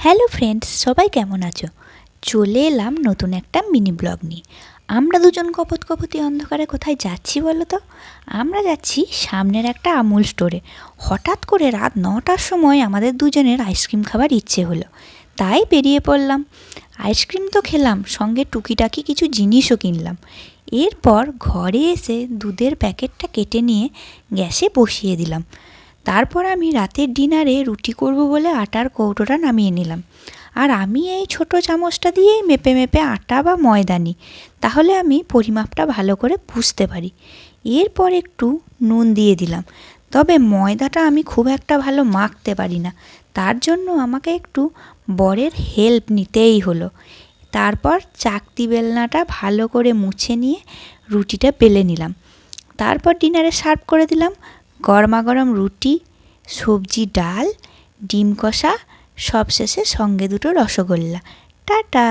Hello friends, সবাই কেমন আছো? চলে এলাম নতুন একটা মিনি ব্লগ নিয়ে। আমরা দুজন কপতি অন্ধকারে কোথায় যাচ্ছি বলো তো? আমরা যাচ্ছি সামনের একটা আমুল স্টোরে। হঠাৎ করে রাত 9টার সময় আমাদের দুজনের আইসক্রিম খাবার ইচ্ছে হলো, তাই বেরিয়ে পড়লাম। আইসক্রিম তো খেলাম, সঙ্গে টুকিটাকি কিছু জিনিসও কিনলাম। এরপর ঘরে এসে দুধের প্যাকেটটা কেটে নিয়ে গ্যাসে বসিয়ে দিলাম। তারপর আমি রাতের ডিনারে রুটি করব বলে আটার কৌটোটা নামিয়ে নিলাম। আর আমি এই ছোট চামচটা দিয়েই মেপে মেপে আটা বা ময়দা নিই, তাহলে আমি পরিমাপটা ভালো করে বুঝতে পারি। এরপর একটু নুন দিয়ে দিলাম, তবে ময়দাটা আমি খুব একটা ভালো মাখতে পারি না, তার জন্য আমাকে একটু বরের হেল্প নিতেই হলো। তারপর চাকতি বেলনাটা ভালো করে মুছে নিয়ে রুটিটা বেলে নিলাম। তারপর ডিনারে সার্ভ করে দিলাম গরমাগরম রুটি, সবজি, ডাল, ডিম কষা, সবশেষে সঙ্গে দুটো রসগোল্লা। টাটা।